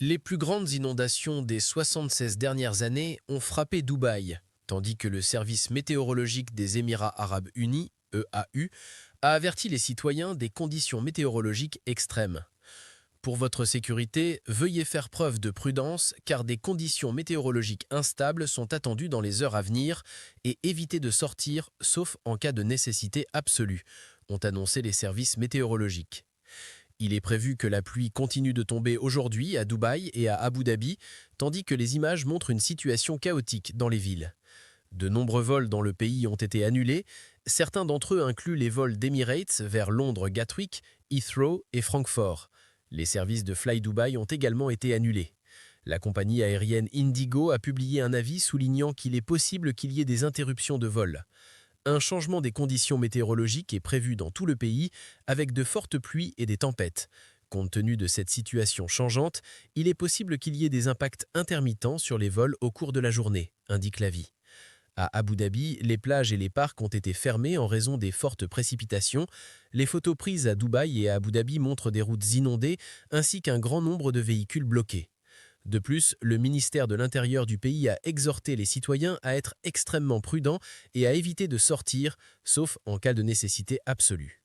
Les plus grandes inondations des 76 dernières années ont frappé Dubaï, tandis que le service météorologique des Émirats arabes unis, EAU, a averti les citoyens des conditions météorologiques extrêmes. Pour votre sécurité, veuillez faire preuve de prudence car des conditions météorologiques instables sont attendues dans les heures à venir et évitez de sortir sauf en cas de nécessité absolue, ont annoncé les services météorologiques. Il est prévu que la pluie continue de tomber aujourd'hui à Dubaï et à Abu Dhabi, tandis que les images montrent une situation chaotique dans les villes. De nombreux vols dans le pays ont été annulés, certains d'entre eux incluent les vols d'Emirates vers Londres Gatwick, Heathrow et Francfort. Les services de Fly Dubai ont également été annulés. La compagnie aérienne Indigo a publié un avis soulignant qu'il est possible qu'il y ait des interruptions de vol. Un changement des conditions météorologiques est prévu dans tout le pays avec de fortes pluies et des tempêtes. Compte tenu de cette situation changeante, il est possible qu'il y ait des impacts intermittents sur les vols au cours de la journée, indique l'avis. À Abu Dhabi, les plages et les parcs ont été fermés en raison des fortes précipitations. Les photos prises à Dubaï et à Abu Dhabi montrent des routes inondées ainsi qu'un grand nombre de véhicules bloqués. De plus, le ministère de l'Intérieur du pays a exhorté les citoyens à être extrêmement prudents et à éviter de sortir, sauf en cas de nécessité absolue.